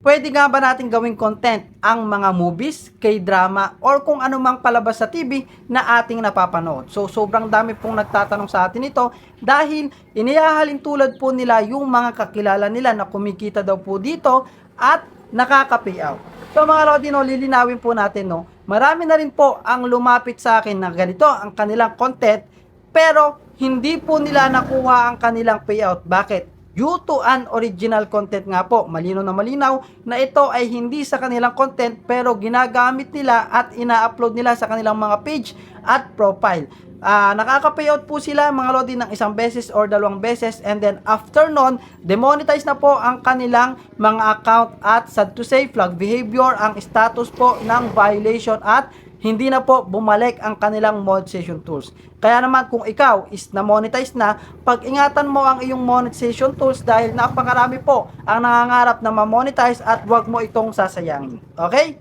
Pwede nga ba natin gawing content ang mga movies, K-drama, or kung anumang palabas sa TV na ating napapanood? So, sobrang dami pong nagtatanong sa atin ito dahil inihahalin tulad po nila yung mga kakilala nila na kumikita daw po dito at nakaka-payout. So, mga Lodi, no, lilinawin po natin, no, marami na rin po ang lumapit sa akin na ganito ang kanilang content, pero hindi po nila nakuha ang kanilang payout. Bakit? Due to an original content nga po, malinaw na malinaw na ito ay hindi sa kanilang content pero ginagamit nila at ina-upload nila sa kanilang mga page at profile. Nakaka-payout po sila mga Lodi ng isang beses or dalawang beses, and then after nun, demonetize na po ang kanilang mga account at sad to say, flag behavior ang status po ng violation at hindi na po bumalik ang kanilang monetization tools. Kaya naman kung ikaw is na-monetize na, pag-ingatan mo ang iyong monetization tools dahil napakarami po ang nangangarap na ma-monetize at huwag mo itong sasayangin. Okay?